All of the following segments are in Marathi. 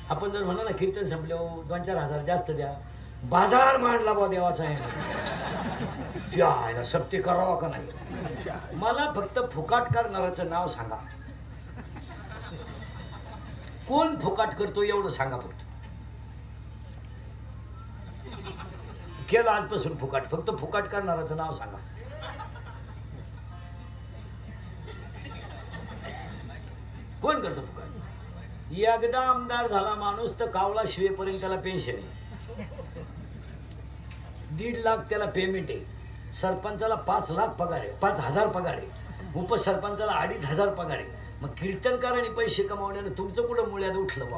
आपण जर म्हणा ना कीर्तन संपल्यावर 2-4 हजार जास्त द्या, बाजार मांडला बा देवाचा आहे त्या सप्ते करावा का नाही. मला फक्त फुकाट करणाऱ्याचं नाव सांगा. कोण फुकाट करतो एवढं सांगा फक्त. केलं आजपासून फुकाट, फक्त फुकाट करणाऱ्याचं नाव सांगा. कोण करतो फुकाट? एकदा आमदार झाला माणूस तर कावळा शिवेपर्यंत त्याला पेन्शन आहे, 1.5 लाख त्याला पेमेंट आहे. सरपंचाला 5 लाख पगार आहे, 5,000 पगार आहे. उपसरपंचाला 2,500 पगार आहे. मग कीर्तनकारांनी पैसे कमावण्याने तुमचं कुठं मुळ्यात उठलं बा?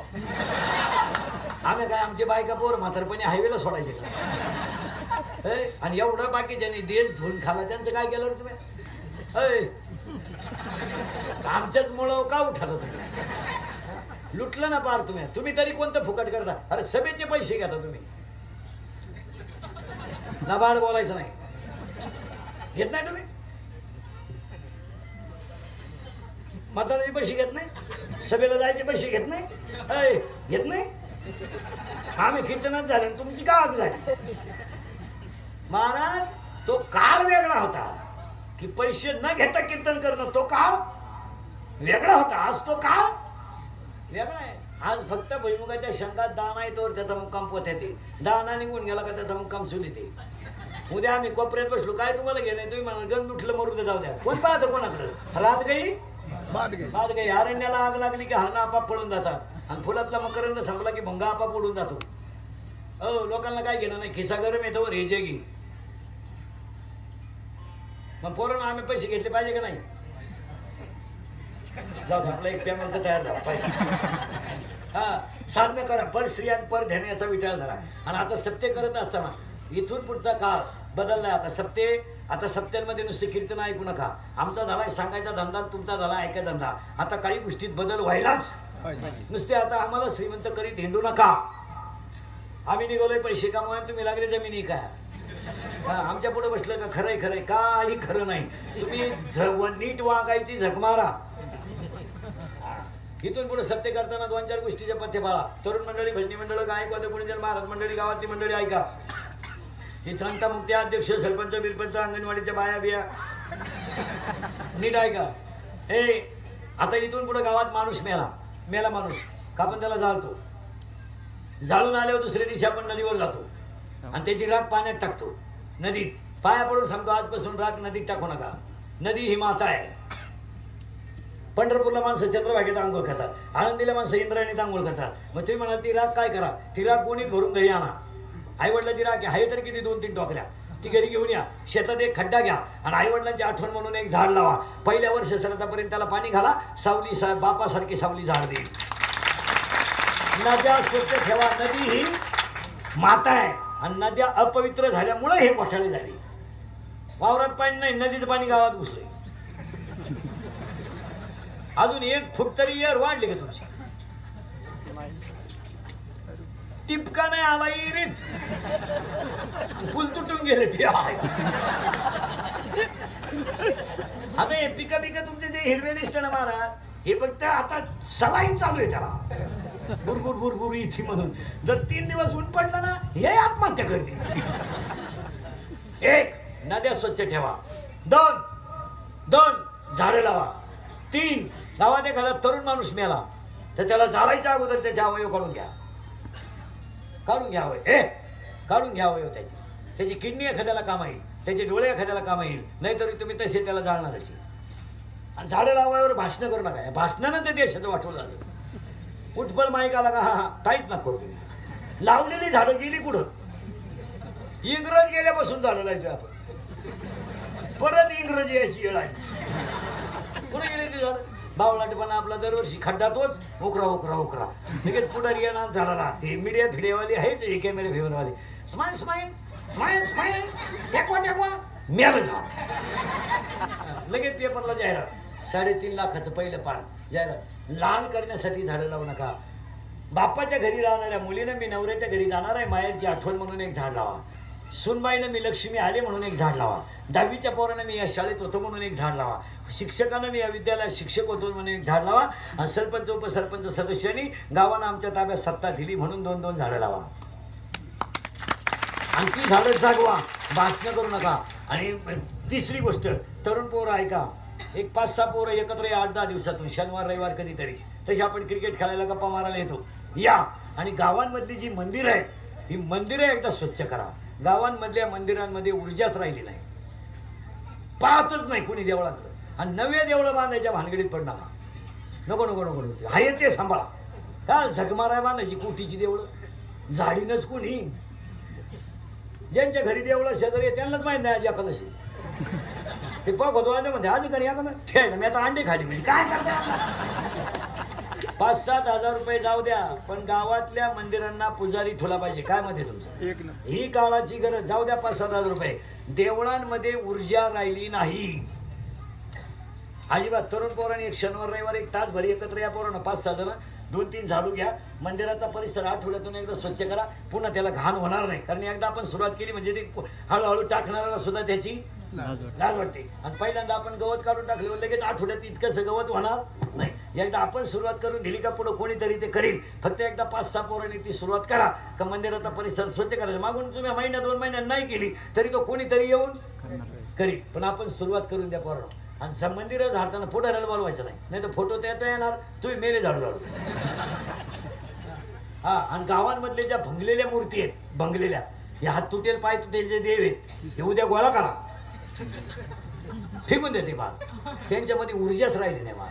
आम्ही काय आमचे बायका पोर म्हातारपणी हायवेला सोडायचे का? आणि एवढं बाकीच्यानी देश धुवून खाला त्यांचं काय केलं रे तुम्ही? आमच्याच मुळं का उठत तुम्ही? लुटलं ना पार तुम्ही. तुम्ही तरी कोणतं फुकट करता? अरे सभेचे पैसे घेता तुम्ही, लबाड बोलायचं नाही. घेत नाही तुम्ही? मतदानाचे पैसे घेत नाही? सभेला जायचे पैसे घेत नाही? घेत नाही? आम्ही कीर्तनात झाले तुमची का आग झाली? महाराज तो काळ वेगळा होता की पैसे न घेता कीर्तन करणं, तो काळ वेगळा होता. आज तो काळ वेगळा आहे. आज फक्त भुईमुगाच्या शेंगात दाना येतो त्याचा मुक्काम पोत येते, दाना निघून गेला का त्याचा मुक्काम सुल येते. उद्या आम्ही कोपऱ्यात बसलो, काय तुम्हाला घेणे? तुम्ही म्हणा गंज उठलं मरू दे, जाऊ द्या. कोण पाहतं कोणाकडं? रात गई बाद गई. अरण्याला आग लागली की हरणं आपाप पळून जातात, आणि फुलातला मकरंद संपला की भंगा आपाप उडून जातो. लोकांना काय घेणं नाही, खिसा गरम येतो वर हे जेगी. मग पोरांना आम्ही पैसे घेतले पाहिजे का नाही? जाऊ आपला एक पेमेंट तर तयार झाला पाहिजे. हा साधनं करा, पर स्त्रियां पर ध्यानाचा विचार झाला. आणि आता सप्ते करत असताना इथून पुढचा काळ बदललाय. आता सप्त्यांमध्ये नुसते कीर्तन ऐकू नका. आमचा झालाय सांगायचा धंदा, तुमचा झाला ऐका धंदा. आता काही गोष्टीत बदल व्हायलाच. नुसते आता आम्हाला श्रीमंत करीत हिंडू नका. आम्ही निघालोय पैसे कमवायला, तुम्ही लागले जमिनी काय? आमच्या पुढे बसलं का खरंय खरंय? काही खरं नाही. तुम्ही नीट वागायची झक मारा. इथून पुढे सत्य करताना 2-4 गोष्टीच्या पथ्य पाळा. तरुण मंडळी, भजनी मंडळ, गायक वाद्य पुणे महाराज मंडळी, गावातली मंडळी ऐका. इथंता मुक्ती अध्यक्ष, सरपंच, बिरपंच, अंगणवाडीच्या बाया बिया नीट ऐका. आता इथून पुढे गावात माणूस मेला माणूस का आपण त्याला जाळतो. जाळून आल्यावर दुसऱ्या दिवशी आपण नदीवर जातो आणि त्याची राख पाण्यात टाकतो. नदीत पाया पडून सांगतो आजपासून राख नदीत टाकू नका. नदी ही माता आहे. पंढरपूरला माणसं चंद्रभागेत आंघोळ करतात, आळंदीला माणसं इंद्रायणीत आंघोळ करतात. मग तुम्ही म्हणाल ती राख काय करा? ती राख गोणीत भरून घरी आणा. आईवडिलांची राख आहे तर किती 2-3 टोकऱ्या ती घरी घेऊन या. शेतात एक खड्डा घ्या आणि आईवडिलांची आठवण म्हणून एक झाड लावा. पहिल्या वर्ष श्राद्धापर्यंत त्याला पाणी घाला. सावली बापासारखी सावली झाड देईल. नद्या स्वच्छ ठेवा. नदी ही माता आहे आणि नद्या अपवित्र झाल्यामुळे हे घोटाळे झाले. वावरात पाणी नाही, नदीचं पाणी गावात घुसलंय. अजून 1 फूट तरी एर वाढले का तुमची? टिपका नाही आला इरीत, पूल तुटून गेले ते. आता हे पिका तुमचे ते हिरवे दिसते ना महाराज, हे फक्त आता सलाईन चालू आहे त्याला. बुरबुर बुरबुर इथे म्हणून जर 3 दिवस ऊन पडलं ना, हे आत्महत्या करते. 1 नद्या स्वच्छ ठेवा. 2 झाडं लावा. 3 गावात एखादा तरुण माणूस मेला तर त्याला जाळायच्या अगोदर त्याचे अवयव काढून घ्या. काढून घ्यावं त्याची किडनी एखाद्याला काम येईल, त्याचे डोळे एखाद्याला काम येईल. नाहीतरी तुम्ही तसे त्याला जाळणारच. आणि झाडं लावायवर भाषणं करू नका. भाषणानं ते देशाचं वाटवलं झालं. उठपळ माईक आला का हा काहीच नका करू तुम्ही. लावलेली झाडं गेली कुठं? इंग्रज गेल्यापासून झाडं लायचो आपण. परत इंग्रजी यायची येळ आहे. कुठे गेले ते झाड? बावलाटपणा आपला दरवर्षी खड्डा तोच उकरा लगेच पुढारी येणार झाडाला. ते मीडिया फिडेवाली आहेत, हे कॅमेरे फिरवाले. स्माईल टेकवा मेलं झाड. लगेच पेपरला जाहिरात. 3.5 लाखाचं पहिलं पान जाहिरात. लाल करण्यासाठी झाडं लावू नका. बापाच्या घरी राहणाऱ्या मुलीनं मी नवऱ्याच्या घरी जाणार आहे, मायांची आठवण म्हणून एक झाड लावा. सुनबाईनं मी लक्ष्मी आले म्हणून एक झाड लावा. 10वीच्या पोरानं मी या शाळेत होतो म्हणून एक झाड लावा. शिक्षकांना मी या विद्यालयात शिक्षक होतो म्हणून एक झाड लावा. आणि सरपंच उपसरपंच सदस्यांनी गावानं आमच्या ताब्यात सत्ता दिली म्हणून 2-2 झाडं लावा. आणखी झाडं जागवा, भाषणं करू नका. आणि तिसरी गोष्ट, तरुण पोरं ऐका, एक 5-6 पोरं एकत्र या 8-10 दिवसातून, शनिवार रविवार कधीतरी. तशी आपण क्रिकेट खेळायला गप्पा मारायला येतो या. आणि गावांमधली जी मंदिरं आहेत, ही मंदिरं एकदा स्वच्छ करा. गावांमधल्या मंदिरांमध्ये ऊर्जाच राहिली नाही, पाहतच नाही कोणी देवळाकडं. आणि नवे देवळं बांधायच्या भानगडीत पड नका. नको नको नको नको, आहे ते सांभाळा. का झगमाराय बांधायची कोटीची देवळं झाडीनच कोणी. ज्यांच्या घरी देवळं शेजारी त्यांनाच माहीत नाही आज एकादशी. ते पग होतो म्हणजे अधिकारी या का ठेव, मी आता अंडे खाली म्हणजे काय करता. 5-7 हजार रुपये जाऊ द्या, पण गावातल्या मंदिरांना पुजारी ठेवला पाहिजे. काय मध्ये तुमचं, ही काळाची गरज. जाऊ द्या 5-7 हजार रुपये. देवळांमध्ये ऊर्जा राहिली नाही अजिबात. तरुण पोरांनी एक शनिवार रविवार एक तास भरी एकत्र या. पोरांना 5-6 जण 2-3 झाडू घ्या. मंदिराचा परिसर आठवड्यातून एकदा स्वच्छ करा. पुन्हा त्याला घाण होणार नाही, कारण एकदा आपण सुरुवात केली म्हणजे ते हळूहळू टाकणाऱ्याला सुद्धा त्याची लाज वाटते. आणि पहिल्यांदा आपण गवत काढून टाकले लगेच आठवड्यात इतकंसं गवत होणार नाही. एकदा आपण सुरुवात करून दिली का पुढं कोणीतरी ते करील. फक्त एकदा 5-6 पोरांनी ती सुरुवात करा का मंदिराचा परिसर स्वच्छ करायचा. मागून तुम्ही महिन्या 2 महिन्यात नाही केली तरी तो कोणीतरी येऊन करील, पण आपण सुरुवात करून द्या पोरांनो. आणि मंदिरं झाडताना फोटोला बोलवायचं नाही तर फोटो त्याचा येणार, तुम्ही मेले झाडू झाडू. हा. आणि गावांमधले ज्या भंगलेल्या मूर्ती आहेत, भंगलेल्या, या हात तुटेल पाय तुटेल जे देव आहेत, हे उद्या गोळा करा, फेकून देते बा. त्यांच्यामध्ये ऊर्जाच राहिली नाही बा.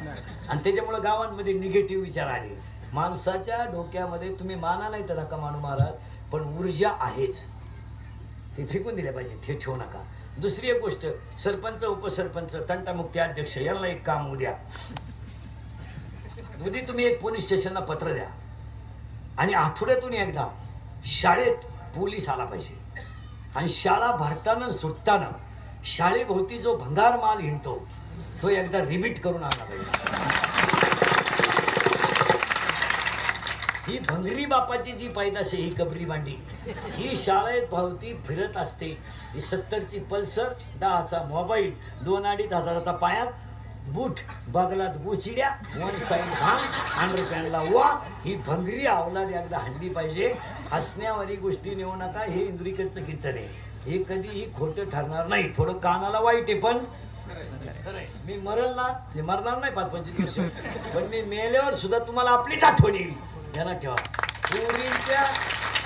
आणि त्याच्यामुळे गावांमध्ये निगेटिव्ह विचार आले. माणसाच्या डोक्यामध्ये तुम्ही माना नाही तर नका मानू महाराज, पण ऊर्जा आहेच, ते फेकून दिल्या पाहिजे, ते ठेवू नका. दुसरी एक गोष्ट, सरपंच उपसरपंच तंटामुक्ती अध्यक्ष यांना एक काम उद्या तुम्ही एक पोलीस स्टेशनला पत्र द्या. आणि आठवड्यातून एकदा शाळेत पोलीस आला पाहिजे. आणि शाळा भरताना सुटताना शाळेभोवती जो भंगार माल हिंडतो तो एकदा रिपीट करून आणला पाहिजे. ही भंगरी बापाची जी पैदाश ही कबरी मांडी, ही शाळेत भोवती फिरत असते. ही 70ची पल्सर, 10चा मोबाईल, 2-2.5 हजाराचा पायात बूट, बगलात गुचिड्या, 1 साईड घाम, अंडरपॅन्टला वा. ही भंगरी अवलाद एकदा हल्ली पाहिजे. हसण्यावारी गोष्टी नेऊ नका. हे इंद्रिकडचं कीर्तन आहे, हे कधीही खोटं ठरणार नाही. थोडं कानाला वाईट आहे पण मी मरल ना, हे मरणार नाही 5-25 वर्ष, पण मी मेल्यावर सुद्धा तुम्हाला आपलीच आठवण येईल. ध्यानात ठेवा.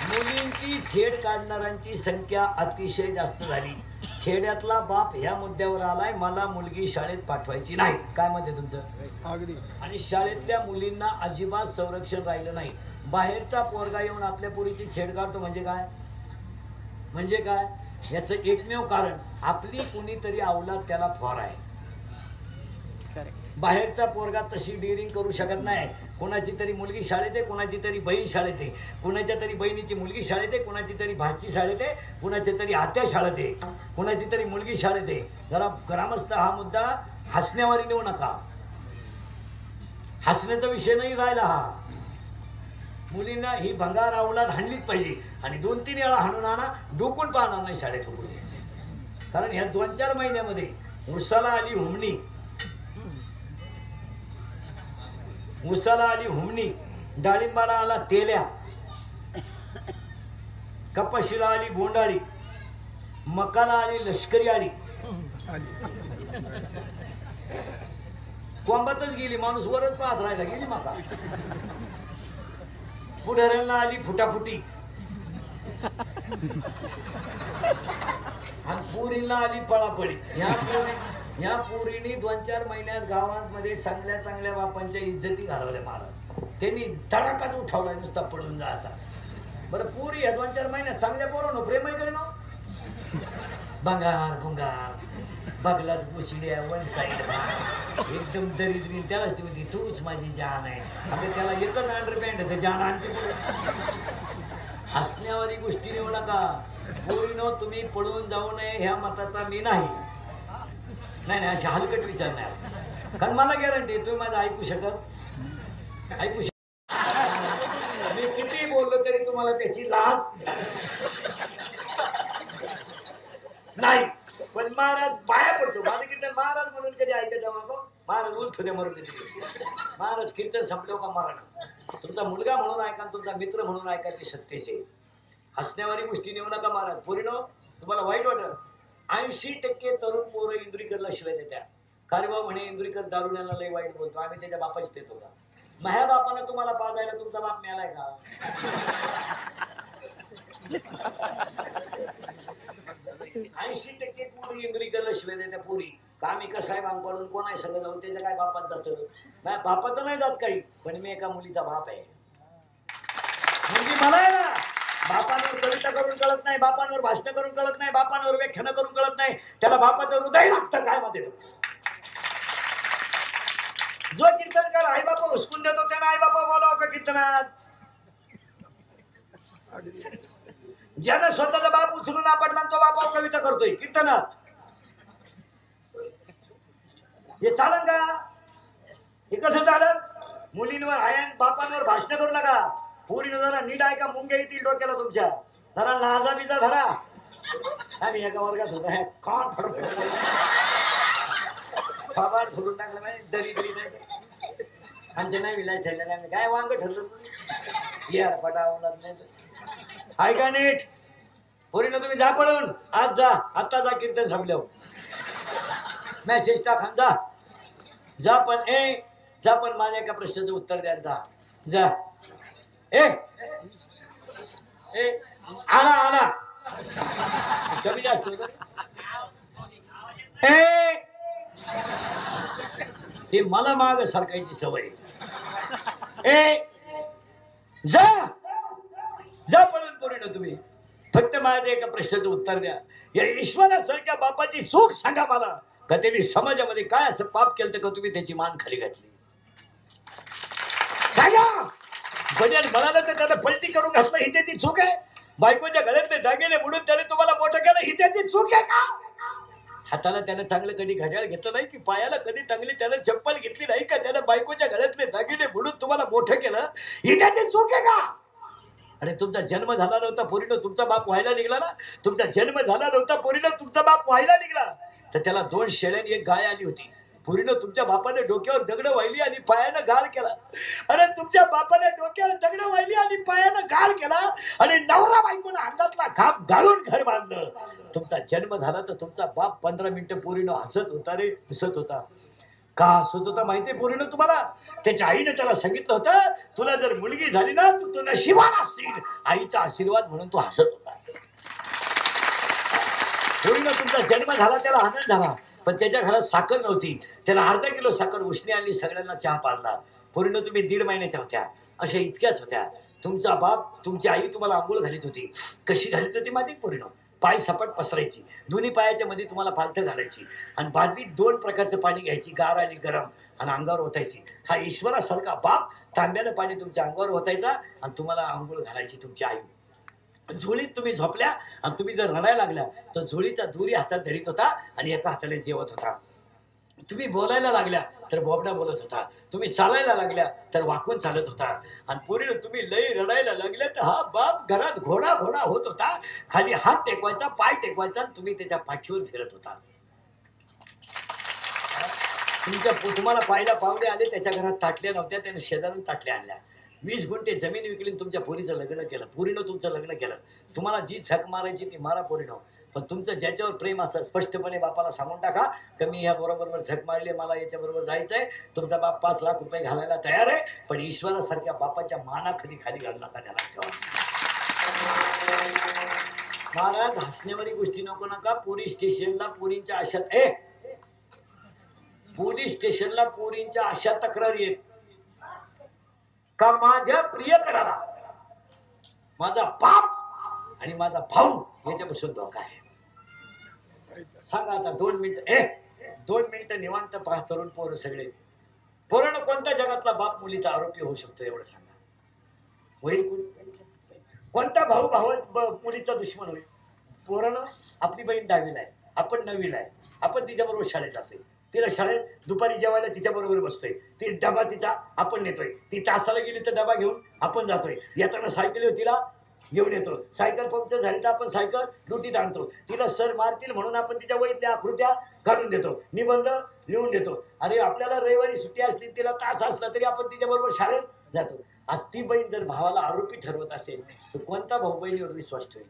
मुलींची छेड काढणाऱ्यांची संख्या अतिशय जास्त झाली. खेड्यातला बाप ह्या मुद्द्यावर आलाय, मला मुलगी शाळेत पाठवायची नाही. काय म्हणते तुमचं अगदी. आणि शाळेतल्या मुलींना अजिबात संरक्षण राहिलं नाही. बाहेरचा पोरगा येऊन आपल्या पोरीची छेड काढतो म्हणजे काय, म्हणजे काय, याचं एकमेव कारण आपली कुणीतरी अवलाद त्याला फॉर आहे. बाहेरचा पोरगा तशी डिरिंग करू शकत नाही. कोणाची तरी मुलगी शाळेत आहे, कोणाची तरी बहीण शाळेत आहे, कोणाच्या तरी बहिणीची मुलगी शाळेत आहे, कोणाची तरी भाची शाळेत आहे, कोणाच्या तरी आत्या शाळेत आहे, कोणाची तरी मुलगी शाळेत आहे. जरा ग्रामस्थ हा मुद्दा हसण्यावारी नेऊ नका. हसण्याचा विषय नाही राहिला हा. मुलींना ही भंगार अवलाद हाणलीच पाहिजे. आणि 2-3 वेळा हाणून आणा, डोकून पाहणार नाही शाळेत. कारण ह्या 2-4 महिन्यामध्ये उसाला आली हुमणी, उसाला आली हुमणी, डाळिंबाला आला तेल्या, कपाशीला आली बोंडाळी, मकाला आली लष्करी आली. कोंबातच गेली, माणूस वरच पाहत राहिला, गेली मका. पुढाऱ्यांना आली फुटाफुटी आणि पोरींना आली पळापळी. ह्या पोरींनी 2-4 महिन्यात गावांमध्ये चांगल्या चांगल्या बापांच्या इज्जती घालवल्या महाराज. त्यांनी धडाकाच उठवला, नुसता पळून जायचा. बरं पोरी ह्या 2-4 महिन्यात चांगल्या पोरांनो प्रेमही करेन. भंगार भुंगार, बगलात गुचड्या, 1 साईड एकदम दरिद्री. त्यालाच ती म्हणते तूच माझी जान आहे. आता त्याला एकच अंडरपॅन्ट आहे, जान आणते. हसण्यावारी गोष्टी नेऊ नका. पोरीनो तुम्ही पळून जाऊ नये ह्या मताचा मी नाही. नाही अशी हलकट विचार नाही. कारण मला गॅरंटी तुम्ही माझं ऐकू शकत, मी किती बोललो तरी तुम्हाला त्याची लाज नाही, पण महाराज पाया पडतो. माझं कीर्तन महाराज म्हणून कधी ऐकायचं बाबा. महाराज उलथू द्या मरून कधी. महाराज कीर्तन संपलो का मरण. तुमचा मुलगा म्हणून ऐका, तुमचा मित्र म्हणून ऐका, ते सत्तेचे. हसण्यावारी गोष्टी नेऊ नका महाराज. पोरीनो, तुम्हाला वाईट वाटत. 80% तरुण पोरं इंदुरीकरला शिवाय देत्या. कारवा म्हणे इंदुरीकर दारुण्याला लय वाईट बोलतो. आम्ही त्याच्या बापाच देतो का? माझ्या बापानं तुम्हाला पाजायला तुमचा बाप मिळालाय का? 80% पोरी इंदुरीकरला शिवाय देत्या. पोरी आम्ही कसं आहे बांग पडून कोण आहे सगळं जाऊ, त्याच्या काय बापात जातं. माझ्या बापात नाही जात काही, पण मी एका मुलीचा बाप आहे. म्हणजे मला आहे ना, बापांवर कविता करून कळत नाही, बापांवर भाषण करून कळत नाही, बापांवर व्याख्यान करून कळत नाही. त्याला बापाचं हृदय लागतं. काय मत येतो? जो कीर्तनकार आई बापा हुसकून देतो त्याला आई बापा बोलावं का कीर्तनात? ज्यानं स्वतःचा बाप उचलून आपटला तो बापावर कविता करतोय कीर्तनात. हे चालन का? हे कसं चालन? मुलींवर आयन बापांवर भाषण करू नका. पोरीनं जरा नीट ऐका, मुंग्या येतील डोक्याला तुमच्या. जरा लाजा बिजा धरा. आम्ही एका वर्गात होतो, कान फाबाड फुलून टाकलं माहिती, दरिद्री नाही. आमच्या नाही विलास ठरलेला. आम्ही काय वांग ठरलं यार पटावणार नाही. ऐका नीट पोरीनं, तुम्ही जा पळून. आज जा, आता जा कीर्तन संपल्यावर. मेसेज टाका जा. जा पण जा पण माझ्या एका प्रश्नाचं उत्तर द्या. जा आला कमी जास्त ते मला माग सारखायची सवय. जा पळून पोरीनं तुम्ही. फक्त माझ्या एका प्रश्नाचं उत्तर द्या. या ईश्वरासारख्या बापाची चूक सांगा मला. का त्यांनी समाजामध्ये काय असं पाप केलं का तुम्ही त्याची मान खाली घातली? सांगा. बजाज म्हणाला तर त्याला पलटी करून घातलं, ही त्याची चूक आहे? बायकोच्या गळ्यातले दागिने बुडून त्याने तुम्हाला मोठं केलं, ही त्याची चूक आहे का? हाताला त्यानं चांगलं कधी घड्याळ घेतलं नाही की पायाला कधी चांगली त्यानं चप्पल घेतली नाही का? त्यानं बायकोच्या गळ्यातले दागिने बुडून तुम्हाला मोठं केलं, ही त्याची चूक आहे का? अरे तुमचा जन्म झाला नव्हता पोरीनं तुमचा बाप व्हायला निघला ना. तुमचा जन्म झाला नव्हता पोरीनं तुमचा बाप व्हायला निघला. तर त्याला 2 शेळ्यांनी एक गाय आली होती. पोरीनं तुमच्या बापाने डोक्यावर दगड वाहिली आणि पायानं गाल केला. अरे तुमच्या बापाने डोक्यावर दगड वाहिली आणि पायानं गाल केला आणि नवरा बायकोनं अंगातला घाम घालून घर बांधलं. तुमचा जन्म झाला तर तुमचा बाप 15 मिनिटं पोरीनं हसत होता रे, दिसत होता. का हसत होता माहितीये पोरीनं तुम्हाला? त्याच्या आईने त्याला सांगितलं होतं, तुला जर मुलगी झाली ना तू नशिबान असशील. आईचा आशीर्वाद म्हणून तो हसत होता. पोरीनं तुमचा जन्म झाला, त्याला आनंद झाला, पण त्याच्या घरात साखर नव्हती. त्याला अर्धा किलो साखर उसने आणली, सगळ्यांना चहा पाजला. पोरीनं तुम्ही 1.5 महिन्याच्या होत्या, अशा इतक्याच होत्या. तुमचा बाप, तुमची आई तुम्हाला आंघोळ घालीत होती. कशी घालीत होती माहिती? पोरीनं पाय सपाट पसरायची, दोन्ही पायाच्या मध्ये तुम्हाला पालथं घालायची आणि बादलीत 2 प्रकारचं पाणी घ्यायची, गार आणि गरम, आणि अंगावर ओतायची. हा ईश्वरासारखा बाप तांब्यानं पाणी तुमच्या अंगावर ओतायचा आणि तुम्हाला आंघोळ घालायची तुमची आई. झोळीत तुम्ही झोपल्या आणि तुम्ही जर रडायला लागल्या तर झोळीचा दोरी हातात धरीत होता आणि एका हाताने जेवत होता. तुम्ही बोलायला लागल्या तर बोबडा बोलत होता. तुम्ही चालायला लागल्या तर वाकून चालत होता. आणि पोरीनं तुम्ही लई रडायला लागल्या तर हा बाप घरात घोडा घोडा होत होता. खाली हात टेकवायचा, पाय टेकवायचा आणि तुम्ही त्याच्या पाठीवर फिरत होता. तुम्हाला पाहायला पाहुणे आले, त्याच्या घरात ताटल्या नव्हत्या, त्याने शेजारून ताटल्या आणल्या. 20 गुंठे जमीन विकली, तुमच्या पोरीचं लग्न केलं. पोरीनं तुमचं लग्न केलं. तुम्हाला जी झक मारायची ती मारा पोरीनं, पण तुमचं ज्याच्यावर प्रेम असं स्पष्टपणे बापाला सांगून टाका की मी ह्या बरोबर झक मारली, मला याच्याबरोबर जायचंय. तुमचा बाप 5 लाख रुपये घालायला तयार आहे, पण ईश्वरासारख्या बापाच्या मानाखाली खाली घालू नका त्याला. ठेवा महाराज, हसण्यावारी गोष्टी नको नका. पोलीस स्टेशनला पोरींच्या आशात पोलीस स्टेशनला पोरींच्या अशा तक्रारी आहेत का माझ्या प्रियकराला माझा बाप आणि माझा भाऊ याच्यापासून धोका आहे. सांगा आता 2 मिनिटं निवांत पहा. तरुण पोरं सगळे पोरानं कोणत्या जगातला बाप मुलीचा आरोपी होऊ शकतो एवढं सांगा. होईल कोणता भाऊ मुलीचा दुश्मन होईल? पोरानं आपली बहीण 10वीला आहे, आपण 9वीला आहे, आपण तिच्याबरोबर शाळेत जातोय. तिला शाळेत दुपारी जेवायला तिच्याबरोबर बसतोय. ती डबा तिचा आपण नेतोय. ती तासाला गेली तर डबा घेऊन आपण जातोय. येताना सायकलीवर तिला घेऊन येतो. सायकल पंक्चर झाली तर आपण सायकल ड्युटीत आणतो. तिला सर मारतील म्हणून आपण तिच्या वहीतल्या आकृत्या काढून देतो, निबंध लिहून देतो. आणि आपल्याला रविवारी सुट्टी असली, तिला तास असला तरी आपण तिच्याबरोबर शाळेत जातो. आज ती बहीण जर भावाला आरोपी ठरवत असेल तर कोणता भाऊ बहिणीवर विश्वास ठेवेल?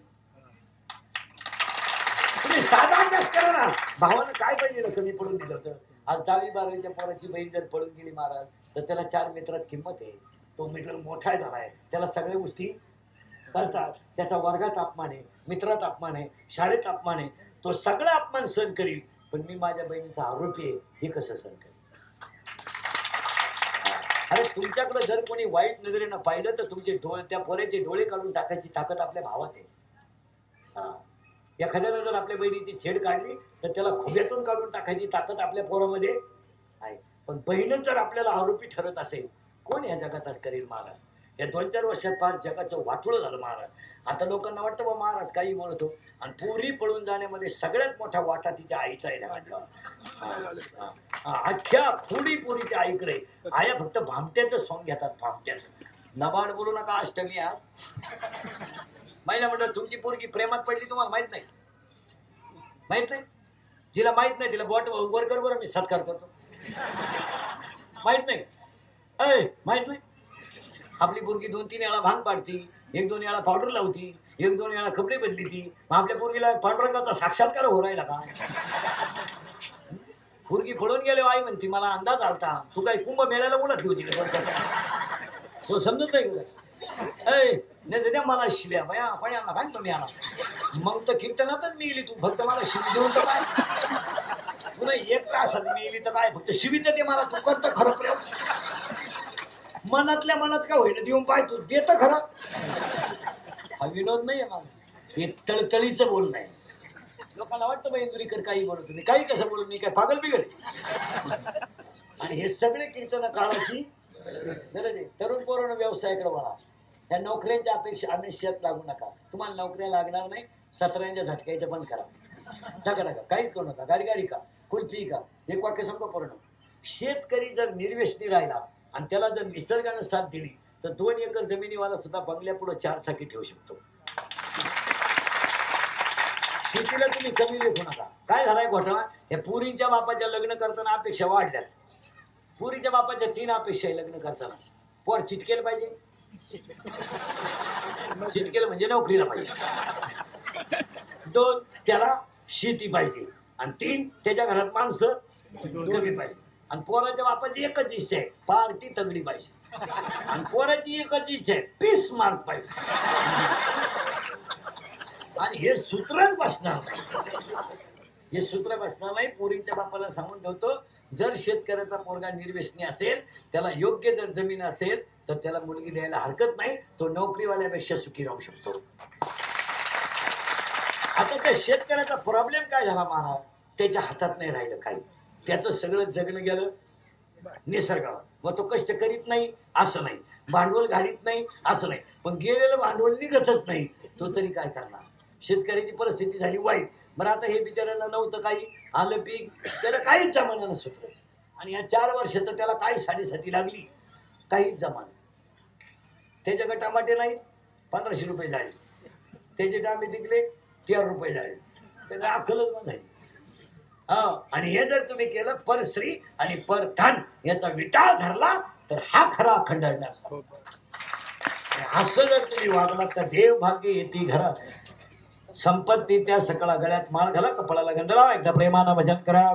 तुम्ही साधा अभ्यास करा ना. भावानं काय बहिणीला कमी पडून दिलं होतं? आज 10वी 12वीच्या पोराची बहीण जर पळून गेली महाराज तर त्याला 4 मित्रात किंमत आहे. तो मित्र मोठा झालाय, त्याला सगळ्या गोष्टी करतात. त्याचा वर्गात अपमान आहे, मित्रात अपमान आहे, शाळेत अपमान आहे. तो सगळा अपमान सहन करील, पण मी माझ्या बहिणीचा आरोपी आहे हे कसं सहन करेल? अरे तुमच्याकडे जर कोणी वाईट नजरेनं पाहिलं तर तुमचे डोळे, त्या पोऱ्याचे डोळे काढून टाकायची ताकद आपल्या भावात आहे. एखाद्यानं जर आपल्या बहिणीची छेड काढली तर त्याला खुब्यातून काढून टाकायची ताकद आपल्या पोरामध्ये आहे. पण बहीणच जर आपल्याला आरोपी ठरत असेल, कोण या जगात करेल महाराज? या 2-4 वर्षात फार जगाचं वाटोळं झालं महाराज. आता लोकांना वाटतं बा महाराज काही बोलतो, आणि पोरी पळून जाण्यामध्ये सगळ्यात मोठा वाटा तिच्या आईचा आहे. अख्ख्या खोडी पोरीच्या आईकडे. आया फक्त भामट्याचं सॉंग घेतात, भामट्याचं. नबाड बोलू नका, अष्टमी आज. महिला म्हणतात तुमची पोरगी प्रेमात पडली, तुम्हाला माहित नाही? माहित नाही? जिला माहित नाही तिला बॉट वर कर बरं, मी सत्कार करतो. माहित नाही? माहित नाही? आपली पोरगी 2-3 वेळा भांग पाडती, 1-2 वेळा पावडर लावती, 1-2 वेळा कपडे बदली. मग आपल्या पोरगीला पांडुरंगाचा साक्षात्कार हो राहिला का? पोरगी पळून गेले, आई म्हणती मला अंदाज आलता, तू काही कुंभ मेळ्याला बोलत होती तो समजत नाही का? नाही द्या मला शिव्या बया पळ्यांना काय तुम्ही आला. मग तर कीर्तनातच मी गेली, तू फक्त मला शिवी देऊन तर काय? तुला 1 तासात मी गेली तर काय, फक्त शिवी तर दे मला, तू करत खरं प्रेम. मनातल्या मनात का होईना देऊन पाय, तू देत खरं. हा विनोद नाहीये मला, हे तळतळीचं बोलणं आहे. लोकांना वाटतं बा इंदुरीकर काही बोलत, तुम्ही काही कसं बोलत, मी काय पागल बिगल? आणि हे सगळे कीर्तन काळाची गरज आहे. तरुण पोरांनो व्यवसायाकडे वळा. त्या नोकऱ्यांच्या अपेक्षा आमिषात लागू नका. तुम्हाला नोकऱ्या लागणार नाही, 17च्या झटकायचं बंद करा. टाका काहीच करू नका. गाडी का कुल्फी का, एक वाक्य सांगतो पूर्ण. शेतकरी जर निर्व्यसनी राहिला आणि त्याला जर निसर्गानं साथ दिली तर 2 एकर जमिनीवाला सुद्धा बंगल्या पुढे 4 चाकी ठेवू शकतो. शेतीला तुम्ही कमी लेखू नका. काय झालाय घोटाळा? या पुरींच्या बापाच्या लग्न करताना अपेक्षा वाढल्यात. पुरीच्या बापाच्या 3 अपेक्षा आहे लग्न करताना. पोर चिटकेल पाहिजे, चिटकेल म्हणजे नोकरीला पाहिजे. 2 त्याला शेती पाहिजे, आणि 3 त्याच्या घरात माणसं कमी पाहिजे. आणि पोराच्या बापाची एकच इच्छा आहे, पार्टी तगडी पाहिजे. आणि पोराची एकच इच्छा आहे, पीस मार्क पाहिजे. आणि हे सूत्रच बसणार नाही, हे सूत्र बसणार नाही. पोरीच्या बापाला सांगून ठेवतो, जर शेतकऱ्याचा पोरगा निर्व्यसनी असेल, त्याला योग्य जर जमीन असेल तर त्याला मुलगी द्यायला हरकत नाही. तो नोकरीवाल्यापेक्षा सुखी राहू शकतो. आता त्या शेतकऱ्याचा प्रॉब्लेम काय झाला महाराज? त्याच्या हातात नाही राहिलं काही. त्याचं सगळं जगणं गेलं निसर्गावर. मग तो कष्ट करीत नाही असं नाही, भांडवल घालीत नाही असं नाही, पण गेलेलं भांडवल निघतच नाही, तो तरी काय करणार? शेतकऱ्याची परिस्थिती झाली वाईट. बरं आता हे बिचाऱ्याला नव्हतं काही, आलं पीक, त्याला काहीच जमाना सुटलं. आणि या 4 वर्ष तर त्याला काही साडेसाती लागली, काहीच जमाना. त्याच्याकडे टमाटे नाही, 1500 रुपये झाले. त्याचे टामे टिकले, 13 रुपये झाले. त्याचं अक्कलच बंद झाली. आणि हे जर तुम्ही केलं पर श्री आणि पर धन याचा विटाळ धरला तर हा खरा अखंड हरणार. असं जर तुम्ही वागलात तर देव भाग्य येते घरात. संपत्ती त्या सकळा, गळ्यात माळ घाला, कपाळाला गंध लावा. एकदा प्रेमानं भजन करा.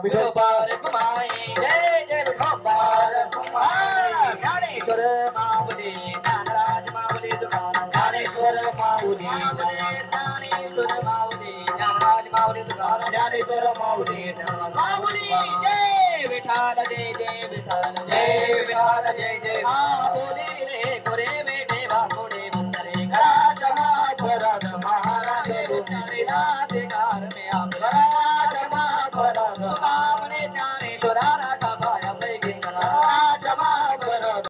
विठाल जय जय विठाल जय विठाल जय जय बोले रे गोरे बेटे वाघोडे बंदरे करा जमा महाराज कार में आप